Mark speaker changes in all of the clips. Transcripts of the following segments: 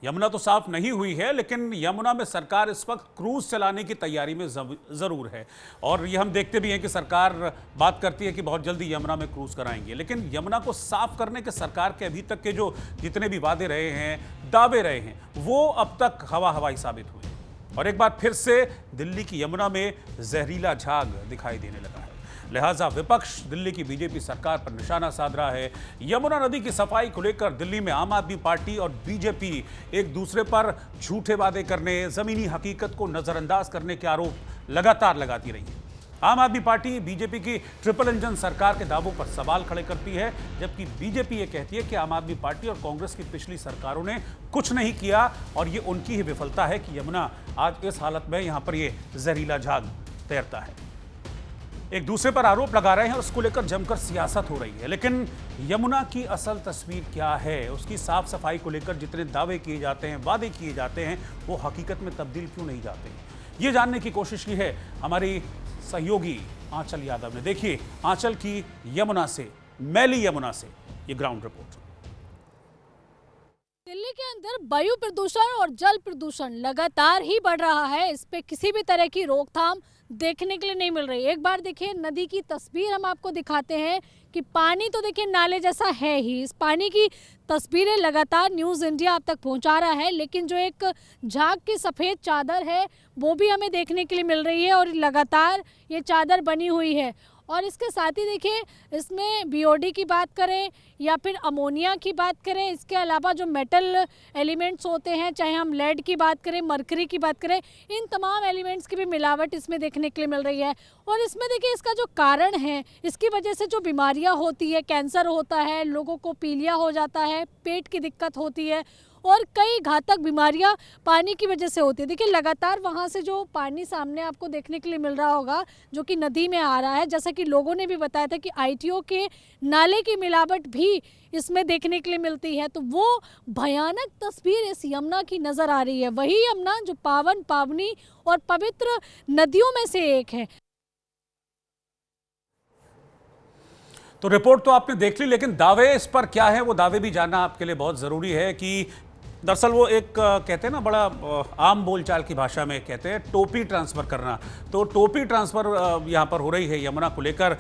Speaker 1: यमुना तो साफ नहीं हुई है, लेकिन यमुना में सरकार इस वक्त क्रूज चलाने की तैयारी में ज़रूर है। और ये हम देखते भी हैं कि सरकार बात करती है कि बहुत जल्दी यमुना में क्रूज कराएंगे, लेकिन यमुना को साफ करने के सरकार के अभी तक के जो जितने भी वादे रहे हैं, दावे रहे हैं, वो अब तक हवा हवाई साबित हुए और एक बार फिर से दिल्ली की यमुना में जहरीला झाग दिखाई देने लगा है। लिहाजा विपक्ष दिल्ली की बीजेपी सरकार पर निशाना साध रहा है। यमुना नदी की सफाई को लेकर दिल्ली में आम आदमी पार्टी और बीजेपी एक दूसरे पर झूठे वादे करने, जमीनी हकीकत को नजरअंदाज करने के आरोप लगातार लगाती रही है। आम आदमी पार्टी बीजेपी की ट्रिपल इंजन सरकार के दावों पर सवाल खड़े करती है, जबकि बीजेपी ये कहती है कि आम आदमी पार्टी और कांग्रेस की पिछली सरकारों ने कुछ नहीं किया और ये उनकी ही विफलता है कि यमुना आज इस हालत में यहां पर ये जहरीला झाग तैरता है। एक दूसरे पर आरोप लगा रहे हैं और उसको लेकर जमकर सियासत हो रही है, लेकिन यमुना की असल तस्वीर क्या है, उसकी साफ सफाई को लेकर जितने दावे किए जाते हैं, वादे किए जाते हैं, वो हकीकत में तब्दील क्यों नहीं जाते, ये जानने की कोशिश की है हमारी सहयोगी आंचल यादव ने। देखिए आंचल की यमुना से, मैली यमुना से ये ग्राउंड रिपोर्ट।
Speaker 2: दिल्ली के अंदर वायु प्रदूषण और जल प्रदूषण लगातार ही बढ़ रहा है। इस पे किसी भी तरह की रोकथाम देखने के लिए नहीं मिल रही। एक बार देखिए नदी की तस्वीर हम आपको दिखाते हैं कि पानी तो देखिए नाले जैसा है ही। इस पानी की तस्वीरें लगातार न्यूज़ इंडिया आप तक पहुंचा रहा है, लेकिन जो एक झाग की सफ़ेद चादर है वो भी हमें देखने के लिए मिल रही है और लगातार ये चादर बनी हुई है। और इसके साथ ही देखिए इसमें बीओडी की बात करें या फिर अमोनिया की बात करें, इसके अलावा जो मेटल एलिमेंट्स होते हैं, चाहे हम लेड की बात करें, मरकरी की बात करें, इन तमाम एलिमेंट्स की भी मिलावट इसमें देखने के लिए मिल रही है। और इसमें देखिए इसका जो कारण है, इसकी वजह से जो बीमारियां होती है, कैंसर होता है, लोगों को पीलिया हो जाता है, पेट की दिक्कत होती है और कई घातक बीमारियां पानी की वजह से होती है। देखिए लगातार वहां से जो पानी सामने आपको देखने के लिए मिल रहा होगा जो कि नदी में आ रहा है, जैसा कि लोगों ने भी बताया था कि आईटीओ के नाले की मिलावट भी इसमें देखने के लिए मिलती है। तो वो भयानक तस्वीर इस यमुना की नज़र आ रही है, वही यमुना जो पावन पावनी और पवित्र नदियों में से एक है।
Speaker 1: तो रिपोर्ट तो आपने देख ली, लेकिन दावे इस पर क्या है वो दावे भी जानना आपके लिए बहुत ज़रूरी है कि दरअसल वो एक कहते हैं ना, बड़ा आम बोलचाल की भाषा में कहते हैं टोपी ट्रांसफ़र करना। तो टोपी ट्रांसफ़र यहाँ पर हो रही है यमुना को लेकर।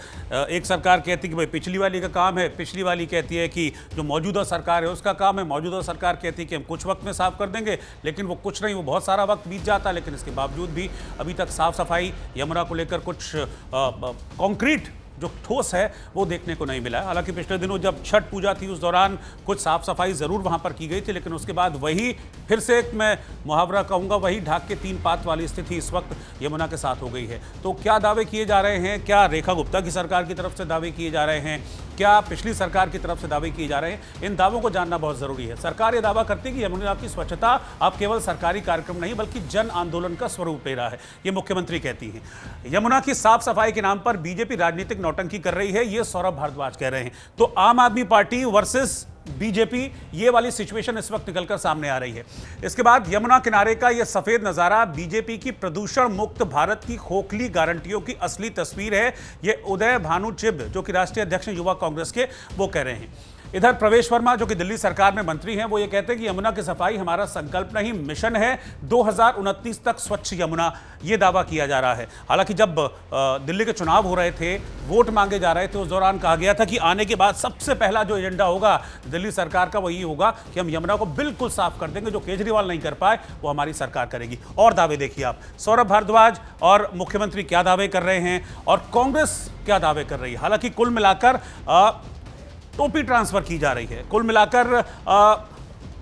Speaker 1: एक सरकार कहती है कि भाई पिछली वाली का काम है, पिछली वाली कहती है कि जो मौजूदा सरकार है उसका काम है, मौजूदा सरकार कहती है कि हम कुछ वक्त में साफ़ कर देंगे, लेकिन वो कुछ नहीं, वो बहुत सारा वक्त बीत जाता है, लेकिन इसके बावजूद भी अभी तक साफ़ सफाई यमुना को लेकर कुछ कॉन्क्रीट जो ठोस है वो देखने को नहीं मिला है। हालांकि पिछले दिनों जब छठ पूजा थी उस दौरान कुछ साफ सफाई ज़रूर वहां पर की गई थी, लेकिन उसके बाद वही फिर से एक मैं मुहावरा कहूँगा, वही ढाक के तीन पात वाली स्थिति इस वक्त यमुना के साथ हो गई है। तो क्या दावे किए जा रहे हैं, क्या रेखा गुप्ता की सरकार की तरफ से दावे किए जा रहे हैं, क्या पिछली सरकार की तरफ से दावे किए जा रहे हैं, इन दावों को जानना बहुत ज़रूरी है। सरकार ये दावा करती है कि यमुना की स्वच्छता अब केवल सरकारी कार्यक्रम नहीं बल्कि जन आंदोलन का स्वरूप ले रहा है, ये मुख्यमंत्री कहती हैं। यमुना की साफ सफाई के नाम पर बीजेपी राजनीतिक नौटंकी कर रही है, ये सौरभ भारद्वाज कह रहे हैं। तो आम आदमी पार्टी वर्सेस बीजेपी, ये वाली सिचुएशन इस वक्त निकलकर सामने आ रही है। इसके बाद यमुना किनारे का यह सफेद नजारा बीजेपी की प्रदूषण मुक्त भारत की खोखली गारंटियों की असली तस्वीर है, ये उदय भानु चिब जो कि राष्ट्रीय अध्यक्ष युवा कांग्रेस के, वो कह रहे हैं। इधर प्रवेश वर्मा जो कि दिल्ली सरकार में मंत्री हैं, वो ये कहते हैं कि यमुना की सफाई हमारा संकल्प नहीं मिशन है, 2029 तक स्वच्छ यमुना, ये दावा किया जा रहा है। हालांकि जब दिल्ली के चुनाव हो रहे थे, वोट मांगे जा रहे थे, उस दौरान कहा गया था कि आने के बाद सबसे पहला जो एजेंडा होगा दिल्ली सरकार का वही होगा कि हम यमुना को बिल्कुल साफ कर देंगे, जो केजरीवाल नहीं कर पाए वो हमारी सरकार करेगी। और दावे देखिए आप, सौरभ भारद्वाज और मुख्यमंत्री क्या दावे कर रहे हैं और कांग्रेस क्या दावे कर रही है। हालांकि कुल मिलाकर टोपी ट्रांसफर की जा रही है, कुल मिलाकर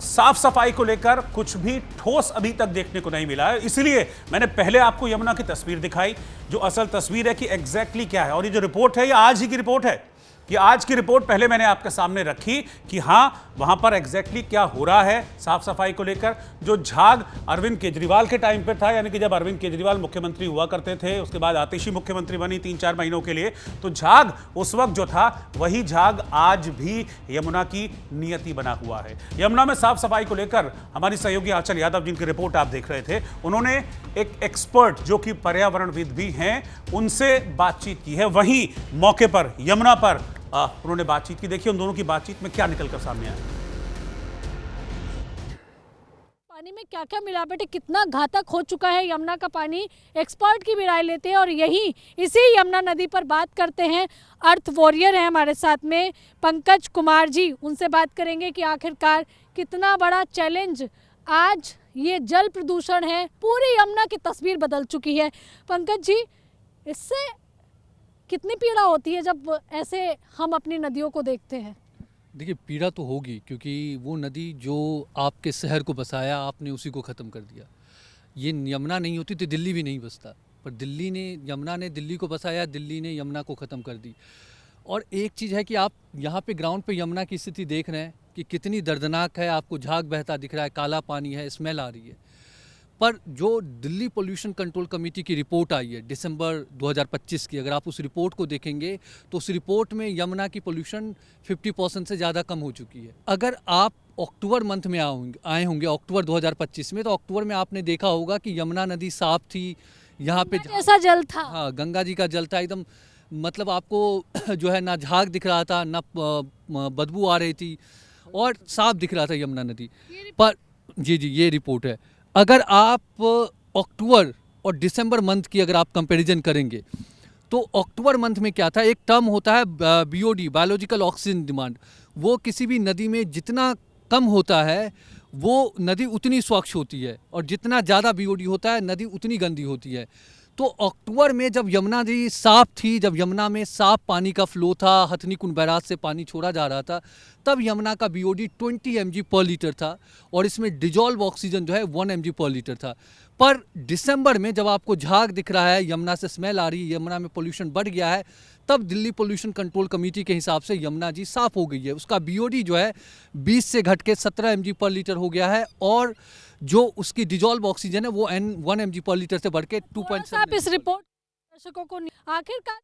Speaker 1: साफ सफाई को लेकर कुछ भी ठोस अभी तक देखने को नहीं मिला है। इसलिए मैंने पहले आपको यमुना की तस्वीर दिखाई, जो असल तस्वीर है कि एग्जैक्टली क्या है। और ये जो रिपोर्ट है ये आज ही की रिपोर्ट है, कि आज की रिपोर्ट पहले मैंने आपके सामने रखी कि हाँ वहां पर एग्जैक्टली क्या हो रहा है साफ सफाई को लेकर। जो झाग अरविंद केजरीवाल के टाइम पे था, यानी कि जब अरविंद केजरीवाल मुख्यमंत्री हुआ करते थे, उसके बाद आतिशी मुख्यमंत्री बनी 3-4 महीनों के लिए, तो झाग उस वक्त जो था वही झाग आज भी यमुना की नियति बना हुआ है। यमुना में साफ सफाई को लेकर हमारी सहयोगी आंचल यादव जिनकी रिपोर्ट आप देख रहे थे, उन्होंने एक एक्सपर्ट जो कि पर्यावरणविद भी हैं उनसे बातचीत की है। वहीं मौके पर यमुना पर उन्होंने बातचीत की। देखिए उन दोनों की बातचीत में क्या निकलकर सामने आया।
Speaker 2: पानी में क्या क्या मिलावट है, कितना घातक हो चुका है यमुना का पानी, एक्सपर्ट की भी राय लेते हैं। और यही इसी यमुना नदी पर बात करते हैं, अर्थ वॉरियर हैं हमारे साथ में पंकज कुमार जी, उनसे बात करेंगे कि आखिरकार कितना बड़ा चैलेंज आज ये जल प्रदूषण है, पूरी यमुना की तस्वीर बदल चुकी है। पंकज जी, इससे कितनी पीड़ा होती है जब ऐसे हम अपनी नदियों को देखते हैं?
Speaker 3: देखिए, पीड़ा तो होगी, क्योंकि वो नदी जो आपके शहर को बसाया, आपने उसी को ख़त्म कर दिया। ये यमुना नहीं होती तो दिल्ली भी नहीं बसता, पर यमुना ने दिल्ली को बसाया, दिल्ली ने यमुना को ख़त्म कर दी। और एक चीज़ है कि आप यहाँ पे ग्राउंड पे यमुना की स्थिति देख रहे हैं कि कितनी दर्दनाक है। आपको झाग बहता दिख रहा है, काला पानी है, स्मेल आ रही है। पर जो दिल्ली पोल्यूशन कंट्रोल कमेटी की रिपोर्ट आई है दिसंबर 2025 की, अगर आप उस रिपोर्ट को देखेंगे तो उस रिपोर्ट में यमुना की पोल्यूशन 50% से ज़्यादा कम हो चुकी है। अगर आप अक्टूबर मंथ में आए होंगे अक्टूबर 2025 में, तो अक्टूबर में आपने देखा होगा कि यमुना नदी साफ थी, यहाँ पे
Speaker 2: ऐसा जल था।
Speaker 3: हाँ, गंगा जी का जल था एकदम, मतलब आपको जो है ना झाग दिख रहा था, ना बदबू आ रही थी, और साफ दिख रहा था यमुना नदी। पर जी, ये रिपोर्ट है। अगर आप अक्टूबर और दिसंबर मंथ की अगर आप कंपैरिजन करेंगे, तो अक्टूबर मंथ में क्या था, एक टर्म होता है बीओडी, बायोलॉजिकल ऑक्सीजन डिमांड। वो किसी भी नदी में जितना कम होता है वो नदी उतनी स्वच्छ होती है, और जितना ज़्यादा बीओडी होता है नदी उतनी गंदी होती है। तो अक्टूबर में जब यमुना नदी साफ थी, जब यमुना में साफ पानी का फ्लो था, हथनी कुंड बैराज से पानी छोड़ा जा रहा था, तब यमुना का बीओडी 20 mg पर लीटर था, और इसमें डिजॉल्व ऑक्सीजन जो है 1 mg पर लीटर था। पर दिसंबर में जब आपको झाग दिख रहा है, यमुना से स्मेल आ रही है, यमुना में पोल्यूशन बढ़ गया है, तब दिल्ली पोल्यूशन कंट्रोल कमेटी के हिसाब से यमुना जी साफ हो गई है। उसका बीओडी जो है 20 से घट के 17 mg पर लीटर हो गया है, और जो उसकी डिजॉल्व ऑक्सीजन है वो 1 mg पर लीटर से बढ़ के 2.7
Speaker 2: आप इस रिपोर्ट दर्शकों को आखिरकार